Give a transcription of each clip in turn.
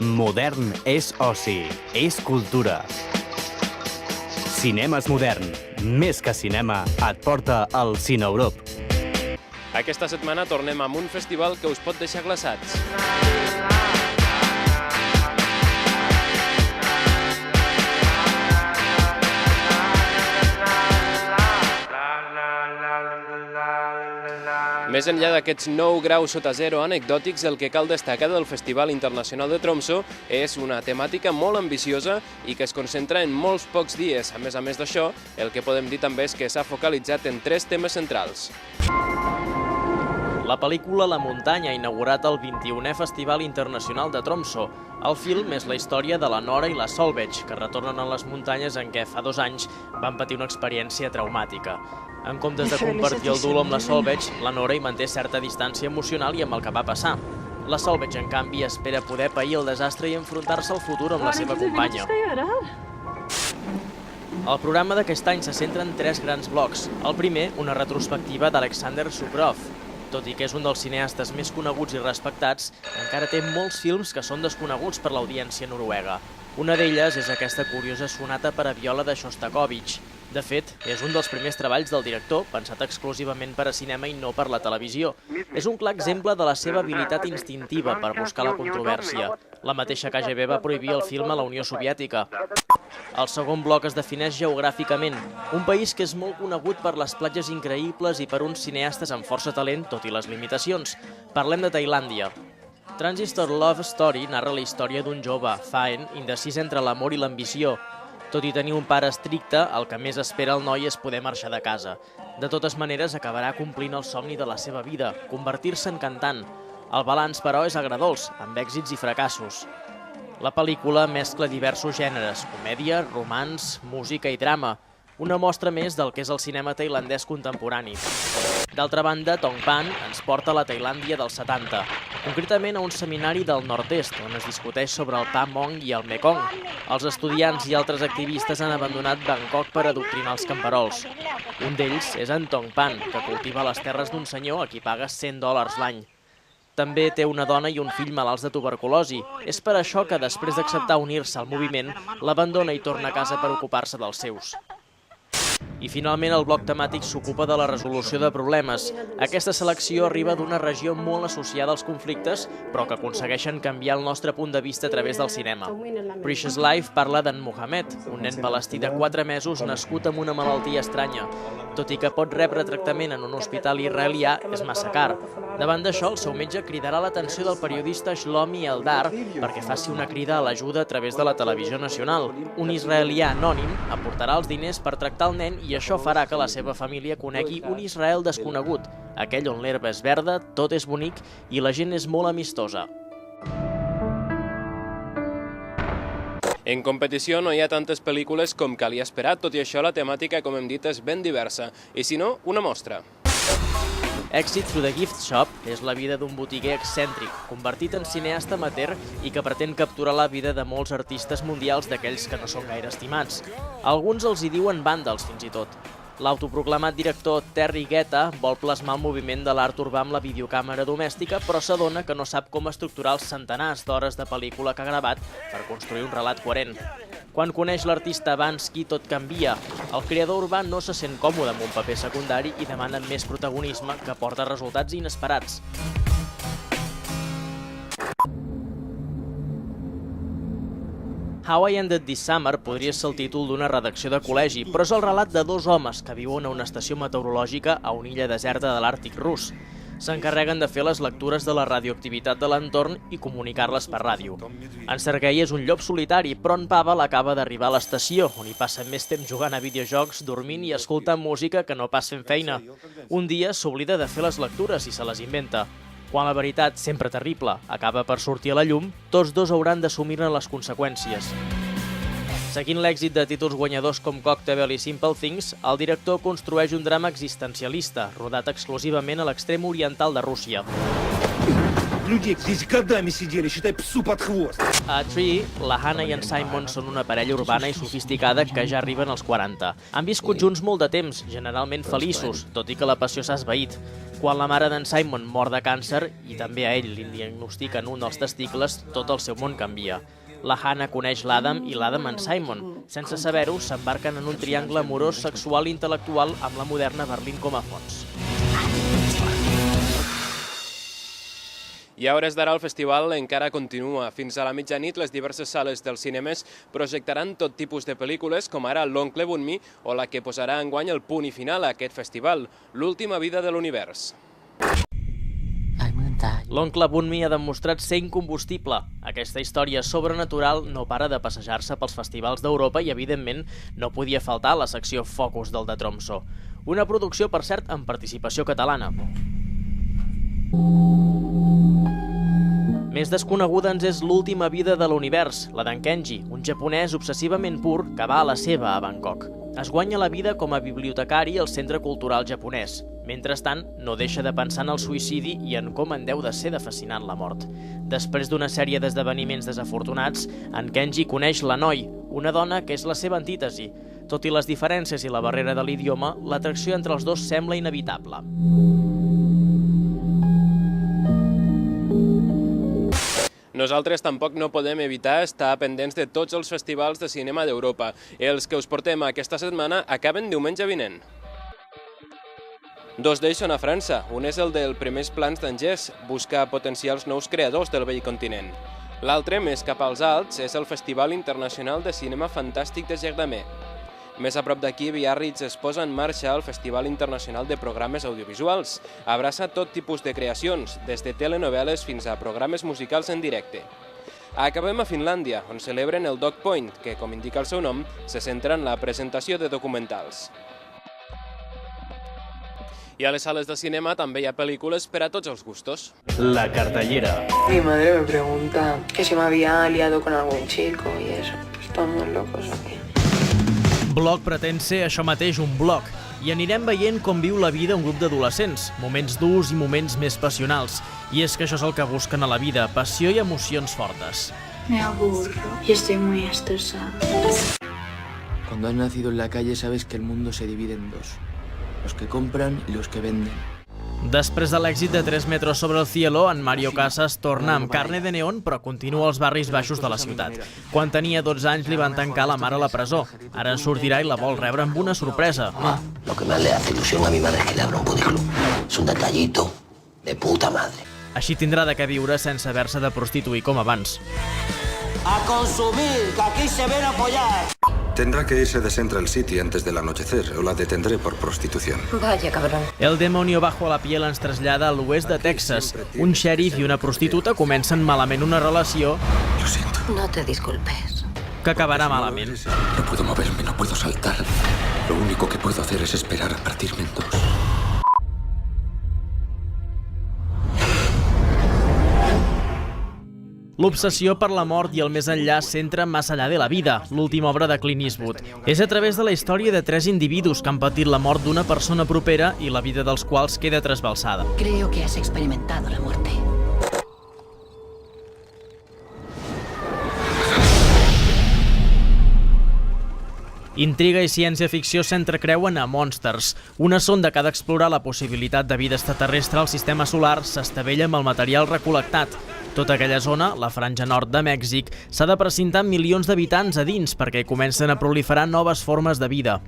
Modern és oci, és cultura. Cinemes Modern, més que cinema, et porta al Cine Europ. Aquesta setmana tornem amb un festival que us pot deixar glaçats. Més enllà d'aquests 9 graus sota zero anecdòtics, el que cal destacar del Festival Internacional de Tromsø és una temàtica molt ambiciosa i que es concentra en molts pocs dies. A més d'això, el que podem dir també és que s'ha focalitzat en 3 temes centrals. La pel·lícula La muntanya ha inaugurat el 21è Festival Internacional de Tromsø. El film és la història de la Nora i la Solveig, que retornen a les muntanyes en què fa 2 anys van patir una experiència traumàtica. En comptes de compartir el dolor amb la Solveig, la Nora hi manté certa distància emocional i amb el que va passar. La Solveig, en canvi, espera poder pair el desastre i enfrontar-se al futur amb la seva companya. El programa d'aquest any se centra en 3 grans blocs. El primer, una retrospectiva d'Alexander Sukhov. Tot i que és un dels cineastes més coneguts i respectats, encara té molts films que són desconeguts per l'audiència noruega. Una d'elles és aquesta curiosa sonata per a viola de Shostakovich. De fet, és un dels primers treballs del director, pensat exclusivament per a cinema i no per la televisió. És un clar exemple de la seva habilitat instintiva per buscar la controvèrsia. La mateixa KGB va prohibir el film a la Unió Soviètica. El segon bloc es defineix geogràficament, un país que és molt conegut per les platges increïbles i per uns cineastes amb força talent, tot i les limitacions. Parlem de Tailàndia. Transistor Love Story narra la història d'un jove, Faen, indecís entre l'amor i l'ambició. Tot i tenir un pare estricte, el que més espera el noi és poder marxar de casa. De totes maneres, acabarà complint el somni de la seva vida, convertir-se en cantant. El balanç, però, és agredolç, amb èxits i fracassos. La pel·lícula mescla diversos gèneres, comèdia, romanç, música i drama, una mostra més del que és el cinema tailandès contemporani. D'altra banda, Tongpan ens porta a la Tailàndia dels 70, concretament a un seminari del nord-est, on es discuteix sobre el Pa Mong i el Mekong. Els estudiants i altres activistes han abandonat Bangkok per adoctrinar els camperols. Un d'ells és en Tongpan, que cultiva les terres d'un senyor a qui paga $100 l'any. També té una dona i un fill malalts de tuberculosi. És per això que, després d'acceptar unir-se al moviment, l'abandona i torna a casa per ocupar-se dels seus. I finalment el bloc temàtic s'ocupa de la resolució de problemes. Aquesta selecció arriba d'una regió molt associada als conflictes, però que aconsegueixen canviar el nostre punt de vista a través del cinema. Precious Life parla d'en Mohamed, un nen palestí de 4 mesos nascut amb una malaltia estranya. Tot i que pot rebre tractament en un hospital israelià, és massa car. Davant d'això, el seu metge cridarà l'atenció del periodista Shlomi Eldar perquè faci una crida a l'ajuda a través de la televisió nacional. Un israelià anònim aportarà els diners per tractar el nen i això farà que la seva família conegui un Israel desconegut, aquell on l'herba és verda, tot és bonic i la gent és molt amistosa. En competició no hi ha tantes pel·lícules com calia esperar, tot i això la temàtica, com hem dit, és ben diversa. I si no, una mostra. Exit Through the Gift Shop és la vida d'un botiguer excèntric, convertit en cineasta amateur i que pretén capturar la vida de molts artistes mundials d'aquells que no són gaire estimats. Alguns els hi diuen vàndals, fins i tot. L'autoproclamat director Terry Guetta vol plasmar el moviment de l'art urbà amb la videocàmera domèstica, però s'adona que no sap com estructurar els centenars d'hores de pel·lícula que ha gravat per construir un relat coherent. Quan coneix l'artista Bansky, tot canvia. El creador urbà no se sent còmode amb un paper secundari i demana més protagonisme que porta resultats inesperats. How I Ended This Summer podria ser el títol d'una redacció de col·legi, però és el relat de 2 homes que viuen a una estació meteorològica a una illa deserta de l'Àrtic rus. S'encarreguen de fer les lectures de la radioactivitat de l'entorn i comunicar-les per ràdio. En Sergei és un llop solitari, però en Pavel acaba d'arribar a l'estació, on hi passa més temps jugant a videojocs, dormint i escoltant música que no pas fent feina. Un dia s'oblida de fer les lectures i se les inventa. Quan la veritat, sempre terrible, acaba per sortir a la llum, tots 2 hauran d'assumir-ne les conseqüències. Seguint l'èxit de títols guanyadors com Cocktail i Simple Things, el director construeix un drama existencialista, rodat exclusivament a l'extrem oriental de Rússia. A Tree, la Hannah i en Simon són una parella urbana i sofisticada que ja arriben als 40. Han viscut junts molt de temps, generalment feliços, tot i que la passió s'ha esvaït. Quan la mare d'en Simon mor de càncer i també a ell li diagnostiquen un dels testicles, tot el seu món canvia. La Hannah coneix l'Adam i l'Adam en Simon. Sense saber-ho, s'embarquen en un triangle amorós, sexual i intel·lectual amb la moderna Berlín com a fons. I a hores d'ara el festival encara continua. Fins a la mitjanit, les diverses sales dels cinemes projectaran tot tipus de pel·lícules, com ara L'oncle Bunmi o la que posarà enguany el punt i final a aquest festival, L'última vida de l'univers. L'oncle Bunmi ha demostrat ser incombustible. Aquesta història sobrenatural no para de passejar-se pels festivals d'Europa i, evidentment, no podia faltar la secció Focus del de Tromsø. Una producció, per cert, amb participació catalana. Més desconeguda ens és L'última vida de l'univers, la d'en Kenji, un japonès obsessivament pur que va a la seva a Bangkok. Es guanya la vida com a bibliotecari al Centre Cultural Japonès. Mentrestant, no deixa de pensar en el suïcidi i en com en deu de ser de fascinant la mort. Després d'una sèrie d'esdeveniments desafortunats, en Kenji coneix la Noi, una dona que és la seva antítesi. Tot i les diferències i la barrera de l'idioma, l'atracció entre els dos sembla inevitable. Nosaltres tampoc no podem evitar estar pendents de tots els festivals de cinema d'Europa. Els que us portem aquesta setmana acaben diumenge vinent. Dos d'ells són a França. Un és el del Primers Plans d'Angers, busca potencials nous creadors del vell continent. L'altre, més cap als Alts, és el Festival Internacional de Cinema Fantàstic de Gerdamer. Més a prop d'aquí, Biarritz es posa en marxa el Festival Internacional de Programes Audiovisuals. Abraça tot tipus de creacions, des de telenovel·les fins a programes musicals en directe. Acabem a Finlàndia, on celebren el Dog Point, que, com indica el seu nom, se centra en la presentació de documentals. I a les sales de cinema també hi ha pel·lícules per a tots els gustos. La cartellera. Mi madre me pregunta que si me había liado con algún chico y eso. Estamos locos aquí. Bloc pretén ser això mateix, un bloc, i anirem veient com viu la vida un grup d'adolescents, moments durs i moments més passionals. I és que això és el que busquen a la vida, passió i emocions fortes. Me aburro y estoy muy estresada. Cuando has nacido en la calle sabes que el mundo se divide en dos, los que compran y los que venden. Després de l'èxit de 3 metres sobre el cielo, en Mario Casas torna amb Carne de neón, però continua als barris baixos de la ciutat. Quan tenia 12 anys li van tancar la mare a la presó. Ara sortirà i la vol rebre amb una sorpresa. Lo que más le hace ilusión a mi madre es que le abra un puticlub. Es un detallito de puta madre. Així tindrà de què viure sense haver-se de prostituir com abans. A consumir, que aquí se ven a apoyar. Tendrá que irse de Central City antes del anochecer o la detendré por prostitución. Vaya cabrón. El demonio bajo la piel ens trasllada a l'oest de Texas. Un xèrif i una prostituta comencen malament una relació... Lo siento. No te disculpes. Que acabarà malament. No puedo moverme, no puedo saltar. Lo único que puedo hacer es esperar a partirme en dos. L'obsessió per la mort i el més enllà centra Más allá de la vida, l'última obra de Clint Eastwood. És a través de la història de 3 individus que han patit la mort d'una persona propera i la vida dels quals queda trasbalsada. Creo que has experimentado la muerte. Intriga i ciència-ficció s'entrecreuen a Monsters. Una sonda que ha d'explorar la possibilitat de vida extraterrestre al sistema solar s'estavella amb el material recol·lectat. Tota aquella zona, la franja nord de Mèxic, s'ha de precintar amb milions d'habitants a dins perquè comencen a proliferar noves formes de vida.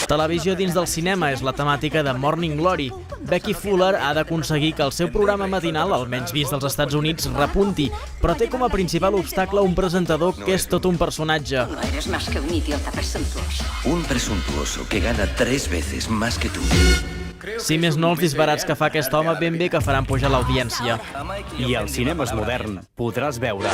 Televisió dins del cinema és la temàtica de Morning Glory. Becky Fuller ha d'aconseguir que el seu programa matinal, el menys vist dels Estats Units, repunti, però té com a principal obstacle un presentador que és tot un personatge. No eres más que un idiota presuntuoso. Un presuntuoso que gana 3 veces más que tú. Si més no, els disbarats que fa aquest home ben bé que faran pujar l'audiència. I al Cinemes Modern podràs veure...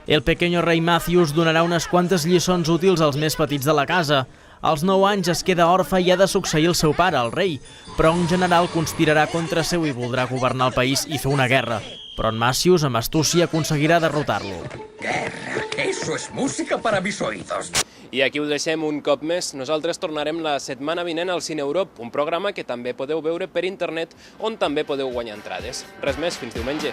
El pequeño Ray Matthews donarà unes quantes lliçons útils als més petits de la casa. Als 9 anys es queda orfe i ha de succeir el seu pare, el rei, però un general conspirarà contra seu i voldrà governar el país i fer una guerra. Però en Matthews, amb astúcia, aconseguirà derrotar-lo. Guerra, eso es música para mis oídos. I aquí ho deixem un cop més. Nosaltres tornarem la setmana vinent al Cine Europe, un programa que també podeu veure per internet, on també podeu guanyar entrades. Res més, fins diumenge.